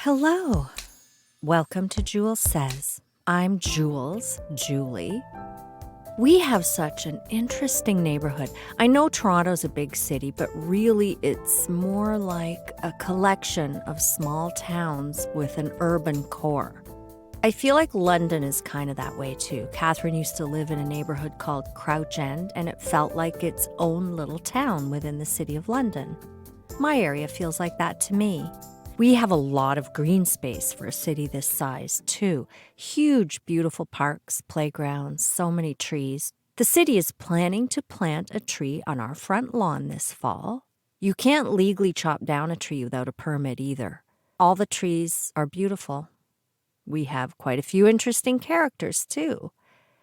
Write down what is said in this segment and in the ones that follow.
Hello. Welcome to Jules Says. I'm Jules, Julie. We have such an interesting neighborhood. I know Toronto's a big city, but really it's more like a collection of small towns with an urban core. I feel like London is kind of that way too. Catherine used to live in a neighborhood called Crouch End, and it felt like its own little town within the city of London. My area feels like that to me. We have a lot of green space for a city this size, too. Huge, beautiful parks, playgrounds, so many trees. The city is planning to plant a tree on our front lawn this fall. You can't legally chop down a tree without a permit either. All the trees are beautiful. We have quite a few interesting characters, too.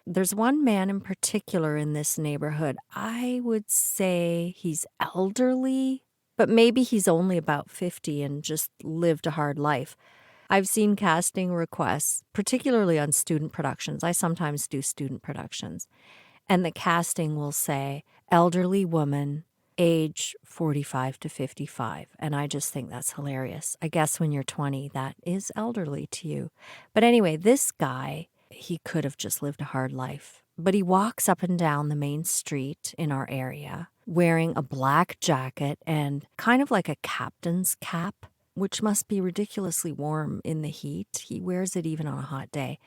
There's one man in particular in this neighborhood. I would say he's elderly, but maybe he's only about 50 and just lived a hard life. I've seen casting requests, particularly on student productions. I sometimes do student productions. And the casting will say, elderly woman, age 45 to 55. And I just think that's hilarious. I guess when you're 20, that is elderly to you. But anyway, this guy, he could have just lived a hard life. But he walks up and down the main street in our area wearing a black jacket and kind of like a captain's cap, which must be ridiculously warm in the heat. He wears it even on a hot day.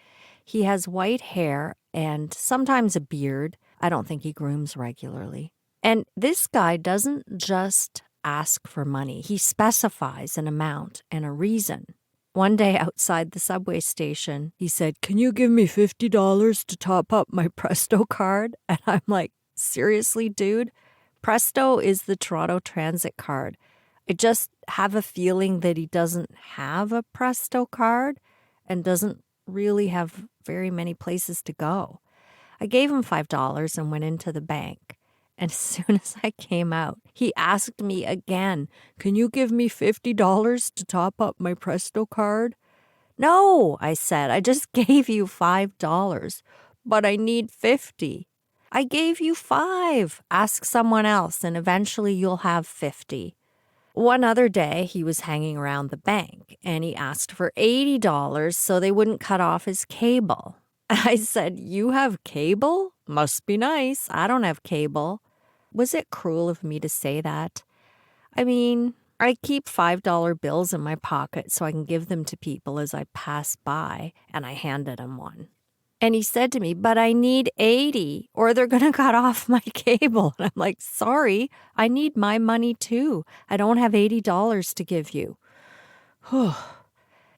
He has white hair and sometimes a beard. I don't think he grooms regularly. And this guy doesn't just ask for money. He specifies an amount and a reason. One day outside the subway station, he said, "Can you give me $50 to top up my Presto card?" And I'm like, seriously, dude? Presto is the Toronto Transit card. I just have a feeling that he doesn't have a Presto card and doesn't really have very many places to go. I gave him $5 and went into the bank. And as soon as I came out, he asked me again, "Can you give me $50 to top up my Presto card?" "No," I said, "I just gave you $5, but I need 50. "I gave you 5. Ask someone else, and eventually you'll have 50. One other day, he was hanging around the bank, and he asked for $80 so they wouldn't cut off his cable. I said, "You have cable? Must be nice. I don't have cable." Was it cruel of me to say that? I mean, I keep $5 bills in my pocket so I can give them to people as I pass by, and I handed him one. And he said to me, "But I need 80 or they're going to cut off my cable." And I'm like, "Sorry, I need my money too. I don't have $80 to give you."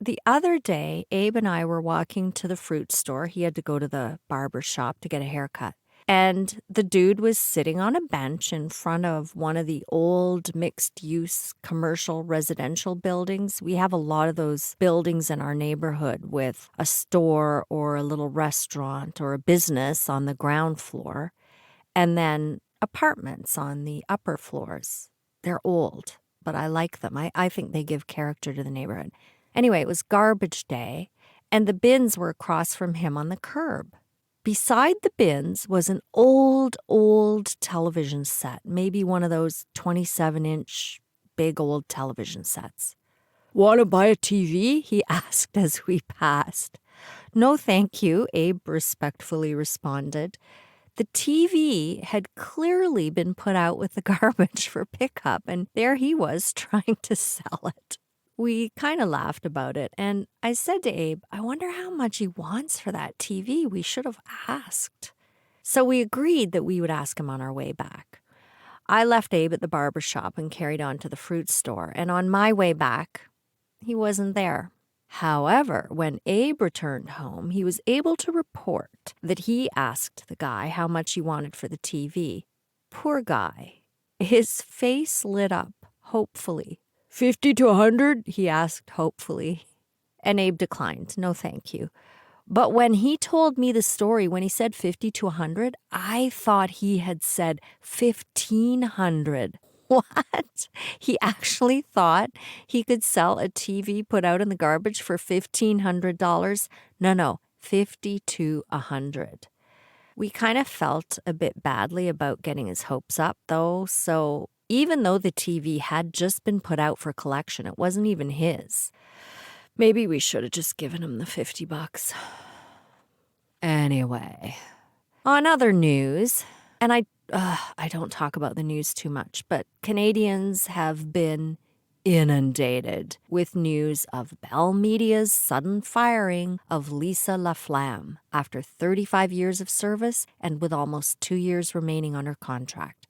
The other day, Abe and I were walking to the fruit store. He had to go to the barber shop to get a haircut. And the dude was sitting on a bench in front of one of the old mixed-use commercial residential buildings. We have a lot of those buildings in our neighborhood with a store or a little restaurant or a business on the ground floor, and then apartments on the upper floors. They're old, but I like them. I think they give character to the neighborhood. Anyway, it was garbage day, and the bins were across from him on the curb. Beside the bins was an old television set, maybe one of those 27-inch big old television sets. "Want to buy a TV?" he asked as we passed. "No, thank you," Abe respectfully responded. The TV had clearly been put out with the garbage for pickup, and there he was trying to sell it. We kind of laughed about it, and I said to Abe, "I wonder how much he wants for that TV. We should have asked." So we agreed that we would ask him on our way back. I left Abe at the barber shop and carried on to the fruit store, and on my way back, he wasn't there. However, when Abe returned home, he was able to report that he asked the guy how much he wanted for the TV. Poor guy. His face lit up, hopefully. "50 to 100? he asked hopefully. And Abe declined. "No, thank you." But when he told me the story, when he said 50 to 100, I thought he had said 1,500. What? He actually thought he could sell a TV put out in the garbage for $1,500? No, 50 to 100. We kind of felt a bit badly about getting his hopes up, though, so even though the TV had just been put out for collection, it wasn't even his. Maybe we should have just given him the $50. Anyway, on other news, and I don't talk about the news too much, but Canadians have been inundated with news of Bell Media's sudden firing of Lisa Laflamme after 35 years of service and with almost 2 years remaining on her contract.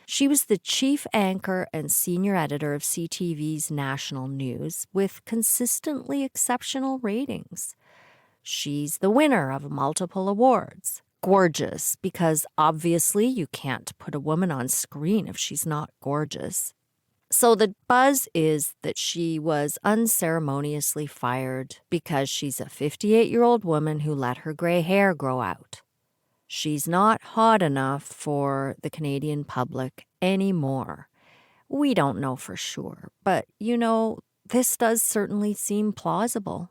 She was the chief anchor and senior editor of CTV's national news with consistently exceptional ratings. She's the winner of multiple awards. Gorgeous, because obviously you can't put a woman on screen if she's not gorgeous. So the buzz is that she was unceremoniously fired because she's a 58-year-old woman who let her gray hair grow out. She's not hot enough for the Canadian public anymore. We don't know for sure, but this does certainly seem plausible.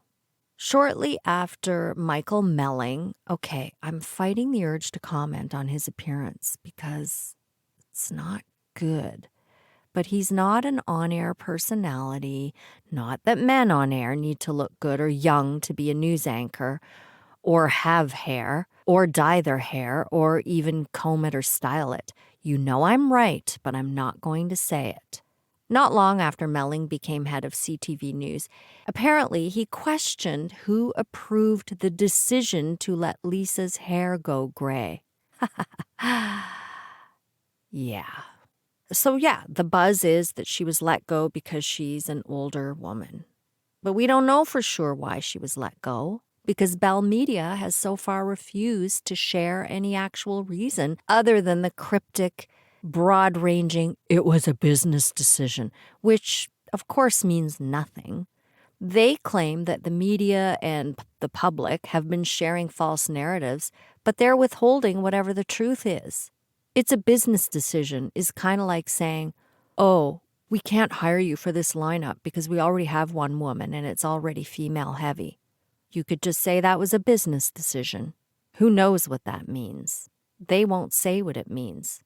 Shortly after Michael Melling, I'm fighting the urge to comment on his appearance because it's not good. But he's not an on-air personality, not that men on air need to look good or young to be a news anchor, or have hair, or dye their hair, or even comb it or style it. You know I'm right, but I'm not going to say it. Not long after Melling became head of CTV News, apparently he questioned who approved the decision to let Lisa's hair go gray. Yeah. So the buzz is that she was let go because she's an older woman. But we don't know for sure why she was let go, because Bell Media has so far refused to share any actual reason other than the cryptic, broad-ranging, "it was a business decision," which, of course, means nothing. They claim that the media and the public have been sharing false narratives, but they're withholding whatever the truth is. "It's a business decision" is kind of like saying, "Oh, we can't hire you for this lineup because we already have one woman and it's already female heavy." You could just say that was a business decision. Who knows what that means? They won't say what it means.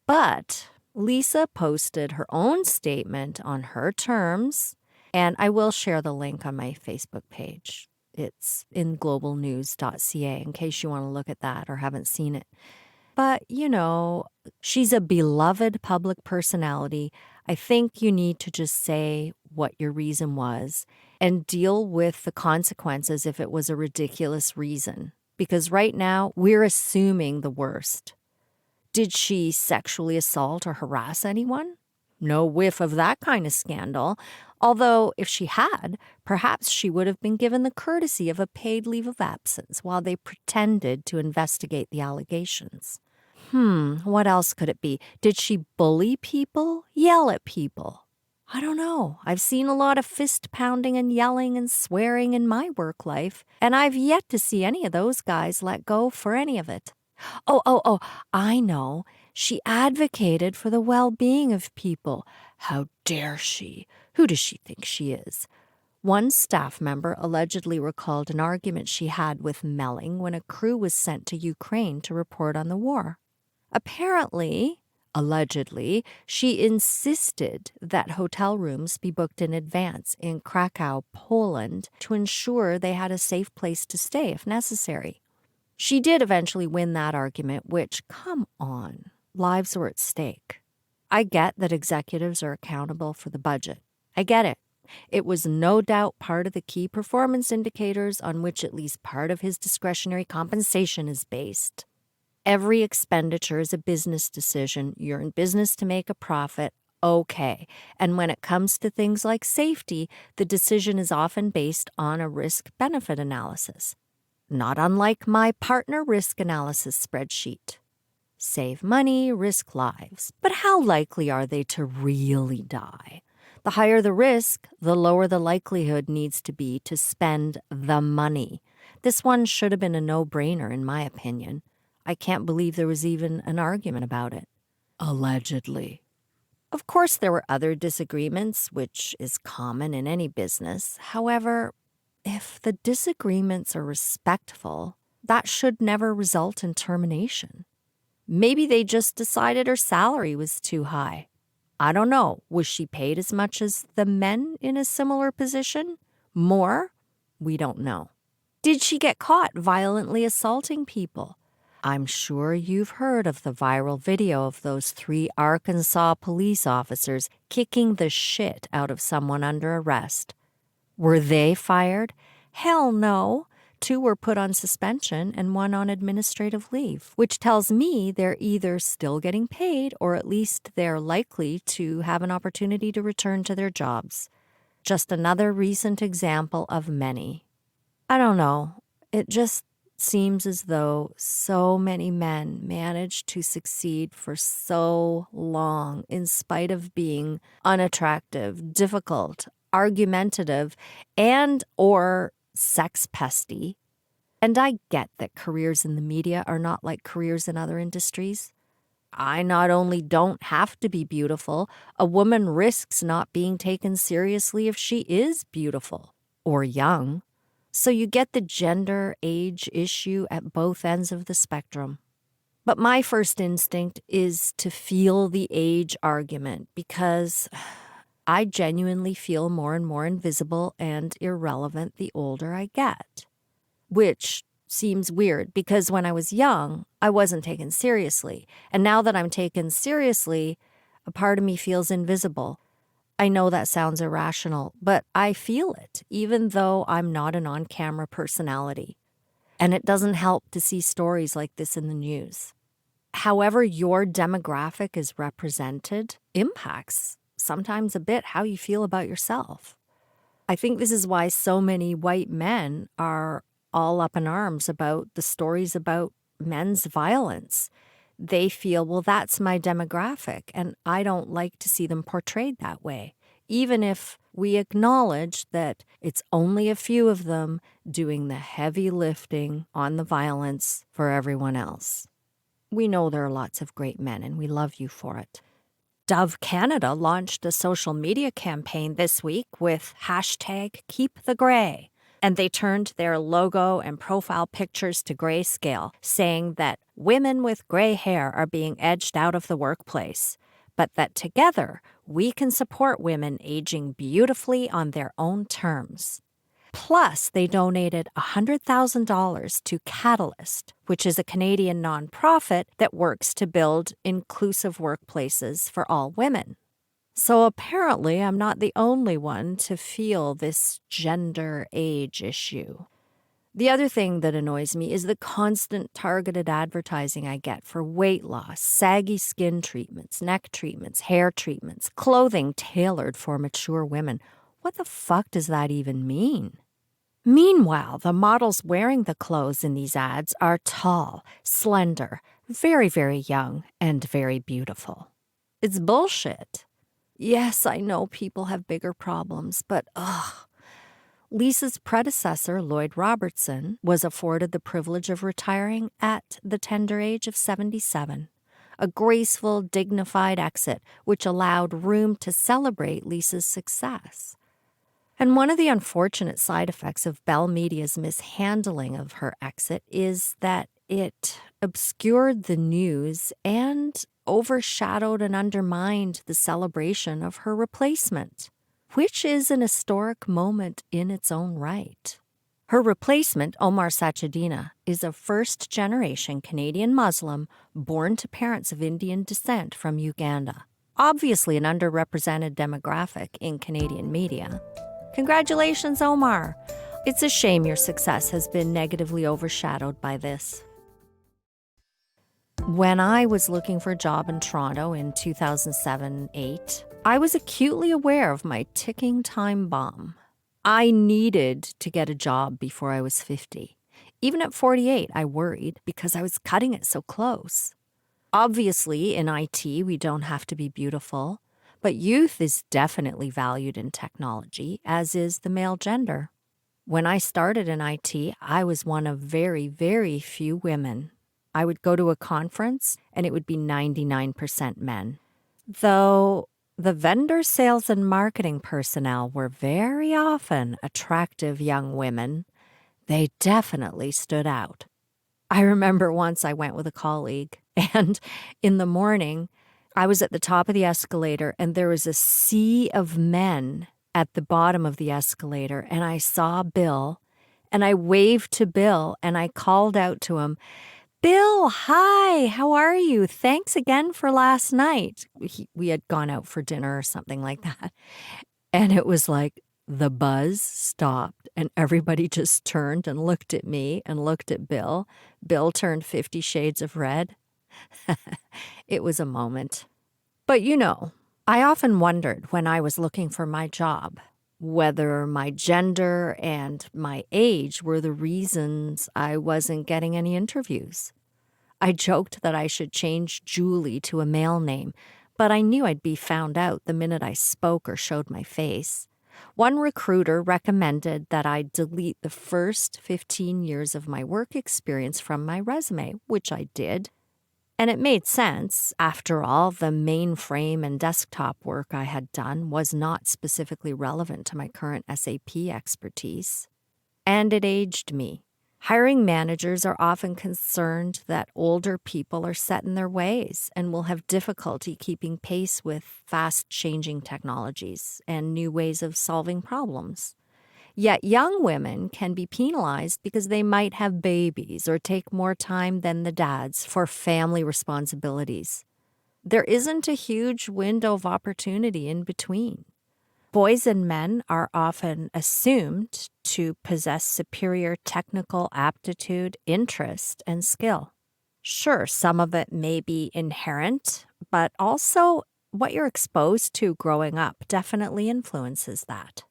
But Lisa posted her own statement on her terms, and I will share the link on my Facebook page. It's in globalnews.ca in case you want to look at that or haven't seen it. But, she's a beloved public personality. I think you need to just say what your reason was and deal with the consequences if it was a ridiculous reason. Because right now, we're assuming the worst. Did she sexually assault or harass anyone? No whiff of that kind of scandal. Although, if she had, perhaps she would have been given the courtesy of a paid leave of absence while they pretended to investigate the allegations. What else could it be? Did she bully people? Yell at people? I don't know. I've seen a lot of fist pounding and yelling and swearing in my work life, and I've yet to see any of those guys let go for any of it. Oh, I know. She advocated for the well-being of people. How dare she? Who does she think she is? One staff member allegedly recalled an argument she had with Melling when a crew was sent to Ukraine to report on the war. Apparently, allegedly, she insisted that hotel rooms be booked in advance in Krakow, Poland, to ensure they had a safe place to stay if necessary. She did eventually win that argument, which, come on, lives were at stake. I get that executives are accountable for the budget. I get it. It was no doubt part of the key performance indicators on which at least part of his discretionary compensation is based. Every expenditure is a business decision. You're in business to make a profit. Okay. And when it comes to things like safety, the decision is often based on a risk-benefit analysis. Not unlike my partner risk analysis spreadsheet. Save money, risk lives. But how likely are they to really die? The higher the risk, the lower the likelihood needs to be to spend the money. This one should have been a no-brainer, in my opinion. I can't believe there was even an argument about it. Allegedly. Of course, there were other disagreements, which is common in any business. However, if the disagreements are respectful, that should never result in termination. Maybe they just decided her salary was too high. I don't know. Was she paid as much as the men in a similar position? More? We don't know. Did she get caught violently assaulting people? I'm sure you've heard of the viral video of those 3 Arkansas police officers kicking the shit out of someone under arrest. Were they fired? Hell no. 2 were put on suspension and 1 on administrative leave, which tells me they're either still getting paid or at least they're likely to have an opportunity to return to their jobs. Just another recent example of many. I don't know. It just seems as though so many men manage to succeed for so long in spite of being unattractive, difficult, argumentative, and or sex pesty. And I get that careers in the media are not like careers in other industries. I not only don't have to be beautiful, a woman risks not being taken seriously if she is beautiful or young. So you get the gender age issue at both ends of the spectrum. But my first instinct is to feel the age argument because I genuinely feel more and more invisible and irrelevant the older I get. Which seems weird because when I was young, I wasn't taken seriously. And now that I'm taken seriously, a part of me feels invisible. I know that sounds irrational, but I feel it, even though I'm not an on-camera personality. And it doesn't help to see stories like this in the news. However your demographic is represented impacts sometimes a bit how you feel about yourself. I think this is why so many white men are all up in arms about the stories about men's violence. They feel, well, that's my demographic, and I don't like to see them portrayed that way, even if we acknowledge that it's only a few of them doing the heavy lifting on the violence for everyone else. We know there are lots of great men, and we love you for it. Dove Canada launched a social media campaign this week with #KeepTheGray. And they turned their logo and profile pictures to grayscale, saying that women with gray hair are being edged out of the workplace, but that together we can support women aging beautifully on their own terms. Plus, they donated $100,000 to Catalyst, which is a Canadian nonprofit that works to build inclusive workplaces for all women. So apparently, I'm not the only one to feel this gender age issue. The other thing that annoys me is the constant targeted advertising I get for weight loss, saggy skin treatments, neck treatments, hair treatments, clothing tailored for mature women. What the fuck does that even mean? Meanwhile, the models wearing the clothes in these ads are tall, slender, very, very young, and very beautiful. It's bullshit. Yes, I know people have bigger problems, but Lisa's predecessor, Lloyd Robertson, was afforded the privilege of retiring at the tender age of 77. A graceful, dignified exit, which allowed room to celebrate Lisa's success. And one of the unfortunate side effects of Bell Media's mishandling of her exit is that it obscured the news and overshadowed and undermined the celebration of her replacement, which is an historic moment in its own right. Her replacement, Omar Sachedina, is a first-generation Canadian Muslim born to parents of Indian descent from Uganda, obviously an underrepresented demographic in Canadian media. Congratulations, Omar. It's a shame your success has been negatively overshadowed by this. When I was looking for a job in Toronto in 2007-8, I was acutely aware of my ticking time bomb. I needed to get a job before I was 50. Even at 48, I worried because I was cutting it so close. Obviously, in IT, we don't have to be beautiful, but youth is definitely valued in technology, as is the male gender. When I started in IT, I was one of very, very few women. I would go to a conference, and it would be 99% men. Though the vendor sales and marketing personnel were very often attractive young women, they definitely stood out. I remember once I went with a colleague, and in the morning, I was at the top of the escalator, and there was a sea of men at the bottom of the escalator and I saw Bill and I waved to Bill and I called out to him, Bill, hi, how are you? Thanks again for last night. We had gone out for dinner or something like that. And it was like the buzz stopped and everybody just turned and looked at me and looked at Bill. Bill turned 50 shades of red. It was a moment. But I often wondered when I was looking for my job whether my gender and my age were the reasons I wasn't getting any interviews. I joked that I should change Julie to a male name, but I knew I'd be found out the minute I spoke or showed my face. One recruiter recommended that I delete the first 15 years of my work experience from my resume, which I did. And it made sense. After all, the mainframe and desktop work I had done was not specifically relevant to my current SAP expertise. And it aged me. Hiring managers are often concerned that older people are set in their ways and will have difficulty keeping pace with fast-changing technologies and new ways of solving problems. Yet young women can be penalized because they might have babies or take more time than the dads for family responsibilities. There isn't a huge window of opportunity in between. Boys and men are often assumed to possess superior technical aptitude, interest, and skill. Sure, some of it may be inherent, but also what you're exposed to growing up definitely influences that.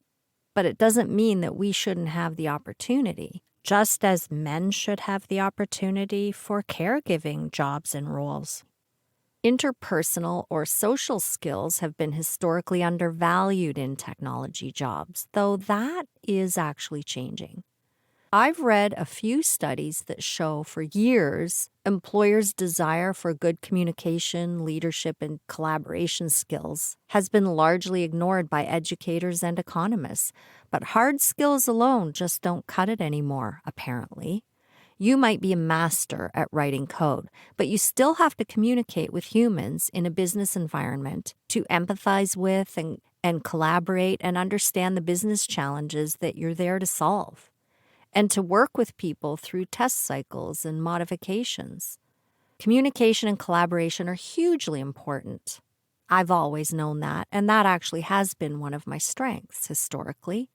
But it doesn't mean that we shouldn't have the opportunity, just as men should have the opportunity for caregiving jobs and roles. Interpersonal or social skills have been historically undervalued in technology jobs, though that is actually changing. I've read a few studies that show for years employers' desire for good communication, leadership, and collaboration skills has been largely ignored by educators and economists. But hard skills alone just don't cut it anymore, apparently. You might be a master at writing code, but you still have to communicate with humans in a business environment to empathize with and collaborate and understand the business challenges that you're there to solve, and to work with people through test cycles and modifications. Communication and collaboration are hugely important. I've always known that, and that actually has been one of my strengths historically.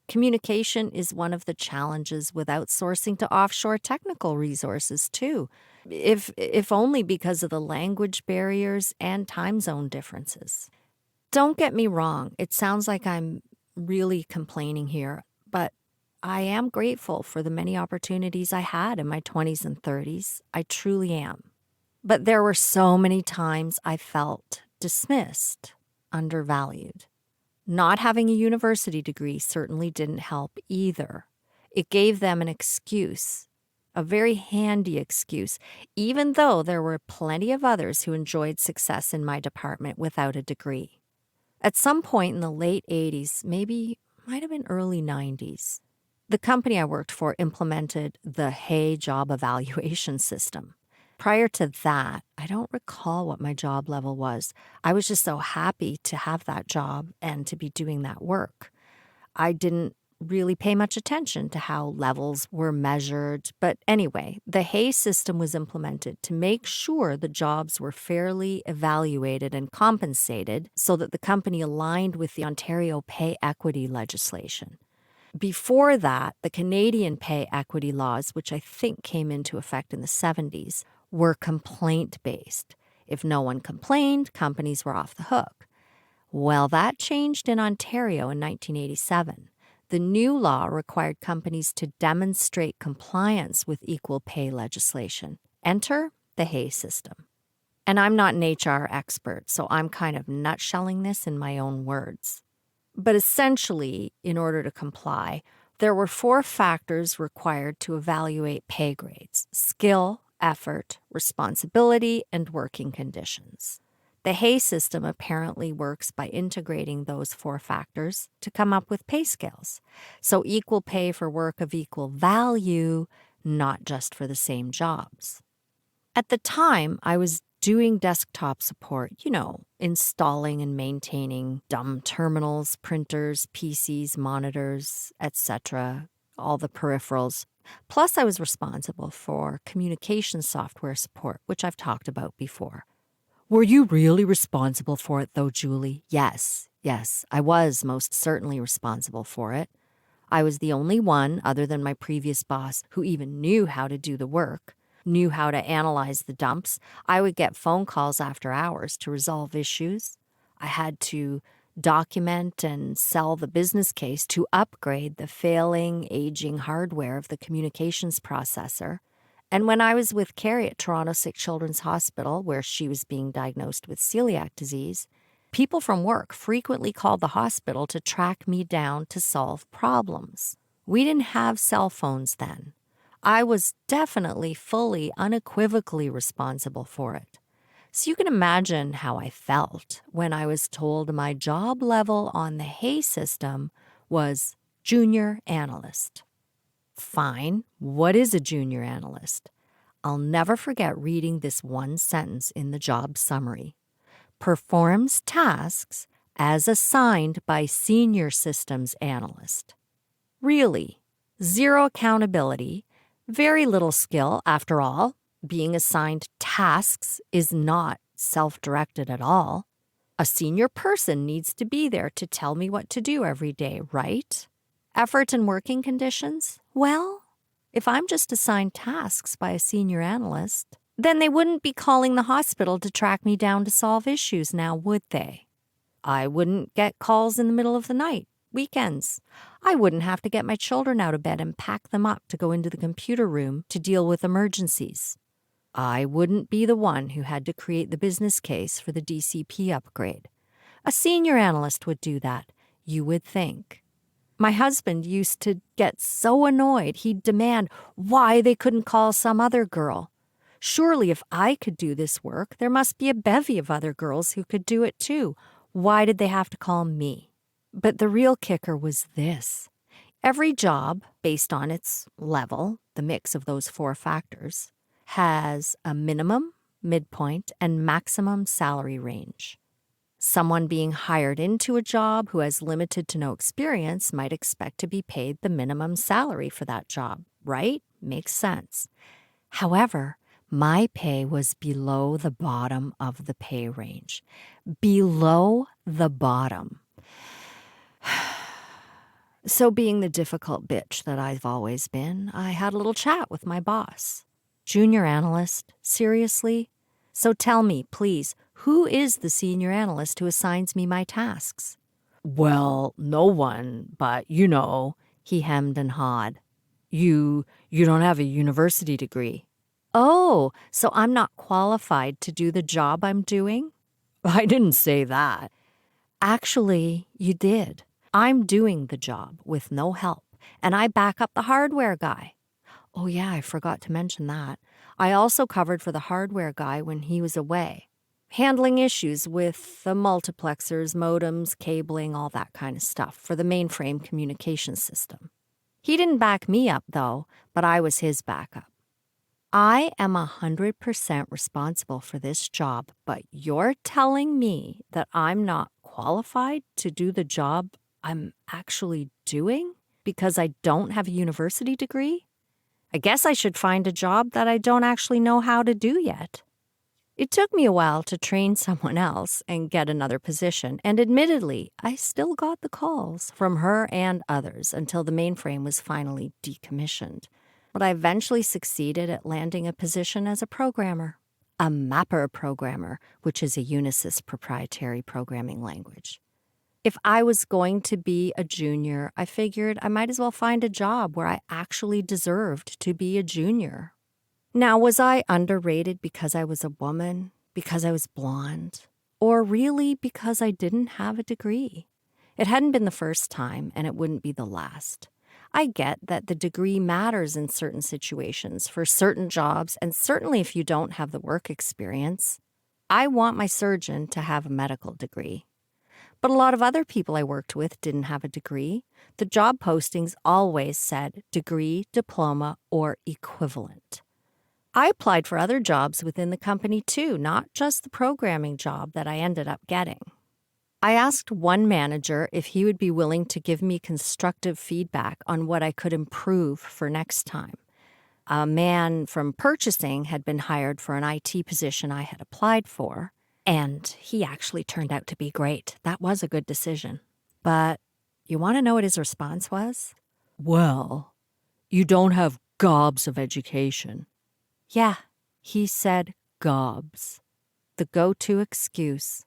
Communication is one of the challenges with outsourcing to offshore technical resources, too, if only because of the language barriers and time zone differences. Don't get me wrong, it sounds like I'm really complaining here, but I am grateful for the many opportunities I had in my 20s and 30s. I truly am. But there were so many times I felt dismissed, undervalued. Not having a university degree certainly didn't help either. It gave them an excuse, a very handy excuse, even though there were plenty of others who enjoyed success in my department without a degree. At some point in the late 80s, maybe might have been early 90s, the company I worked for implemented the Hey job evaluation system. Prior to that, I don't recall what my job level was. I was just so happy to have that job and to be doing that work. I didn't really pay much attention to how levels were measured. But anyway, the Hey system was implemented to make sure the jobs were fairly evaluated and compensated so that the company aligned with the Ontario pay equity legislation. Before that, the Canadian pay equity laws, which I think came into effect in the 70s, were complaint-based. If no one complained, companies were off the hook. Well, that changed in Ontario in 1987. The new law required companies to demonstrate compliance with equal pay legislation. Enter the Hay system. And I'm not an HR expert, so I'm kind of nutshelling this in my own words. But essentially, in order to comply, there were 4 factors required to evaluate pay grades: skill, effort, responsibility, and working conditions. The Hay system apparently works by integrating those 4 factors to come up with pay scales. So equal pay for work of equal value, not just for the same jobs. At the time, I was doing desktop support, installing and maintaining dumb terminals, printers, PCs, monitors, etc., all the peripherals. Plus, I was responsible for communication software support, which I've talked about before. Were you really responsible for it, though, Julie? Yes, I was most certainly responsible for it. I was the only one, other than my previous boss, who even knew how to do the work, knew how to analyze the dumps. I would get phone calls after hours to resolve issues. I had to document and sell the business case to upgrade the failing, aging hardware of the communications processor. And when I was with Carrie at Toronto Sick Children's Hospital, where she was being diagnosed with celiac disease, people from work frequently called the hospital to track me down to solve problems. We didn't have cell phones then. I was definitely fully, unequivocally responsible for it. So you can imagine how I felt when I was told my job level on the Hay system was junior analyst. Fine, what is a junior analyst? I'll never forget reading this one sentence in the job summary. Performs tasks as assigned by senior systems analyst. Really, zero accountability, very little skill. After all, being assigned tasks is not self-directed at all. A senior person needs to be there to tell me what to do every day, right? Effort and working conditions? Well, if I'm just assigned tasks by a senior analyst, then they wouldn't be calling the hospital to track me down to solve issues now, would they? I wouldn't get calls in the middle of the night, weekends. I wouldn't have to get my children out of bed and pack them up to go into the computer room to deal with emergencies. I wouldn't be the one who had to create the business case for the DCP upgrade. A senior analyst would do that, you would think. My husband used to get so annoyed he'd demand why they couldn't call some other girl. Surely if I could do this work, there must be a bevy of other girls who could do it too. Why did they have to call me? But the real kicker was this. Every job, based on its level, the mix of those four factors, has a minimum, midpoint, and maximum salary range. Someone being hired into a job who has limited to no experience might expect to be paid the minimum salary for that job, right? Makes sense. However, my pay was below the bottom of the pay range. Below the bottom. So being the difficult bitch that I've always been, I had a little chat with my boss. Junior analyst? Seriously? So tell me, please, who is the senior analyst who assigns me my tasks? Well, no one, but he hemmed and hawed. You don't have a university degree. Oh, so I'm not qualified to do the job I'm doing? I didn't say that. Actually, you did. I'm doing the job with no help, and I back up the hardware guy. Oh yeah, I forgot to mention that. I also covered for the hardware guy when he was away, handling issues with the multiplexers, modems, cabling, all that kind of stuff for the mainframe communication system. He didn't back me up, though, but I was his backup. I am 100% responsible for this job, but you're telling me that I'm not qualified to do the job I'm actually doing because I don't have a university degree? I guess I should find a job that I don't actually know how to do yet. It took me a while to train someone else and get another position, and admittedly, I still got the calls from her and others until the mainframe was finally decommissioned. But I eventually succeeded at landing a position as a programmer, a mapper programmer, which is a Unisys proprietary programming language. If I was going to be a junior, I figured I might as well find a job where I actually deserved to be a junior. Now, was I underrated because I was a woman, because I was blonde, or really because I didn't have a degree? It hadn't been the first time, and it wouldn't be the last. I get that the degree matters in certain situations, for certain jobs, and certainly if you don't have the work experience. I want my surgeon to have a medical degree. But a lot of other people I worked with didn't have a degree. The job postings always said degree, diploma, or equivalent. I applied for other jobs within the company too, not just the programming job that I ended up getting. I asked one manager if he would be willing to give me constructive feedback on what I could improve for next time. A man from purchasing had been hired for an IT position I had applied for, and he actually turned out to be great. That was a good decision. But you want to know what his response was? Well, you don't have gobs of education. Yeah, he said gobs. The go-to excuse.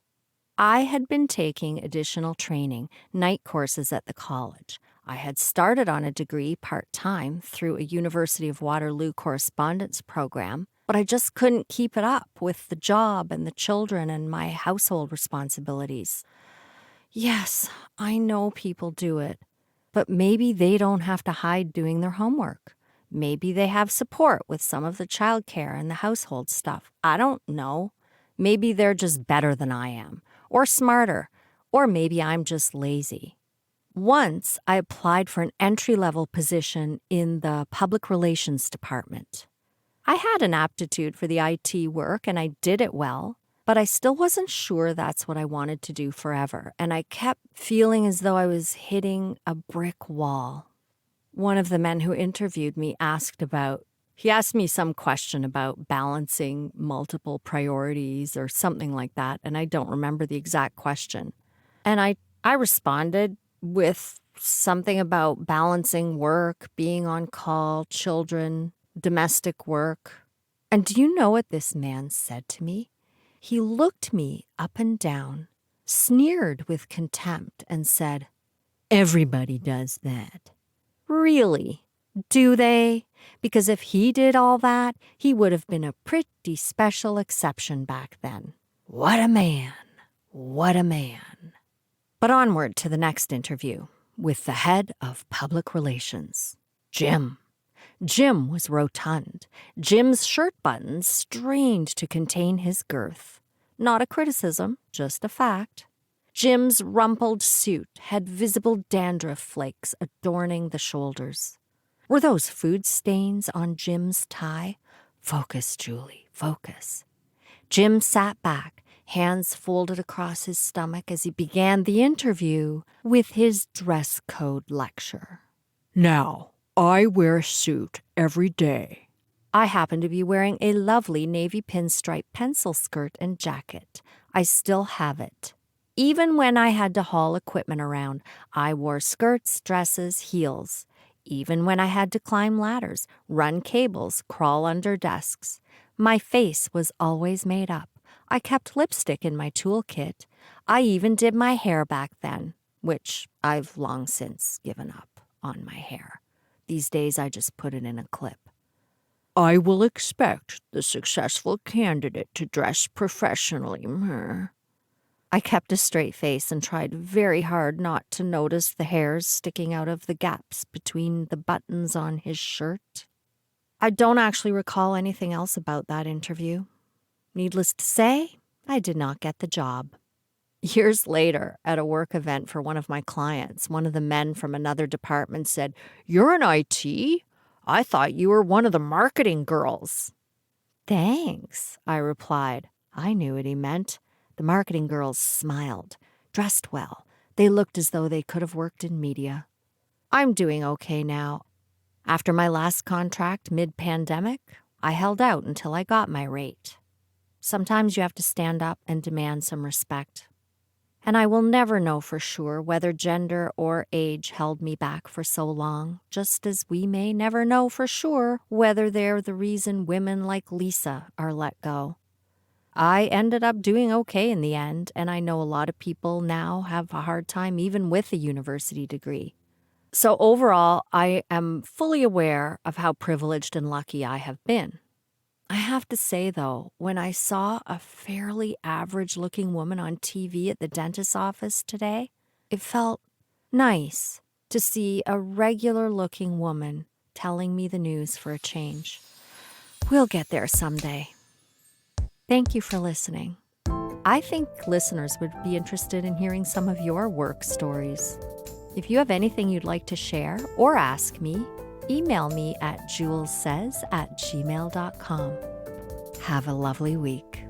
I had been taking additional training, night courses at the college. I had started on a degree part-time through a University of Waterloo correspondence program, but I just couldn't keep it up with the job and the children and my household responsibilities. Yes, I know people do it, but maybe they don't have to hide doing their homework. Maybe they have support with some of the childcare and the household stuff. I don't know. Maybe they're just better than I am, or smarter, or maybe I'm just lazy. Once, I applied for an entry-level position in the public relations department. I had an aptitude for the IT work and I did it well, but I still wasn't sure that's what I wanted to do forever, and I kept feeling as though I was hitting a brick wall. One of the men who interviewed me asked me some question about balancing multiple priorities or something like that, and I don't remember the exact question. And I responded with something about balancing work, being on call, children, domestic work. And do you know what this man said to me? He looked me up and down, sneered with contempt, and said, "Everybody does that." Really? Do they? Because if he did all that, he would have been a pretty special exception back then. What a man. What a man. But onward to the next interview with the head of public relations, Jim. Jim was rotund. Jim's shirt buttons strained to contain his girth. Not a criticism, just a fact. Jim's rumpled suit had visible dandruff flakes adorning the shoulders. Were those food stains on Jim's tie? Focus, Julie, focus. Jim sat back, hands folded across his stomach as he began the interview with his dress code lecture. Now, I wear a suit every day. I happen to be wearing a lovely navy pinstripe pencil skirt and jacket. I still have it. Even when I had to haul equipment around, I wore skirts, dresses, heels. Even when I had to climb ladders, run cables, crawl under desks, my face was always made up. I kept lipstick in my toolkit. I even did my hair back then, which I've long since given up on my hair. These days, I just put it in a clip. I will expect the successful candidate to dress professionally. I kept a straight face and tried very hard not to notice the hairs sticking out of the gaps between the buttons on his shirt. I don't actually recall anything else about that interview. Needless to say, I did not get the job. Years later, at a work event for one of my clients, one of the men from another department said, "You're in IT? I thought you were one of the marketing girls." "Thanks," I replied. I knew what he meant. The marketing girls smiled, dressed well. They looked as though they could have worked in media. I'm doing okay now. After my last contract mid-pandemic, I held out until I got my rate. Sometimes you have to stand up and demand some respect. And I will never know for sure whether gender or age held me back for so long, just as we may never know for sure whether they're the reason women like Lisa are let go. I ended up doing okay in the end, and I know a lot of people now have a hard time even with a university degree. So overall, I am fully aware of how privileged and lucky I have been. I have to say, though, when I saw a fairly average-looking woman on TV at the dentist's office today, it felt nice to see a regular-looking woman telling me the news for a change. We'll get there someday. Thank you for listening. I think listeners would be interested in hearing some of your work stories. If you have anything you'd like to share or ask me, email me at julessays@gmail.com. Have a lovely week.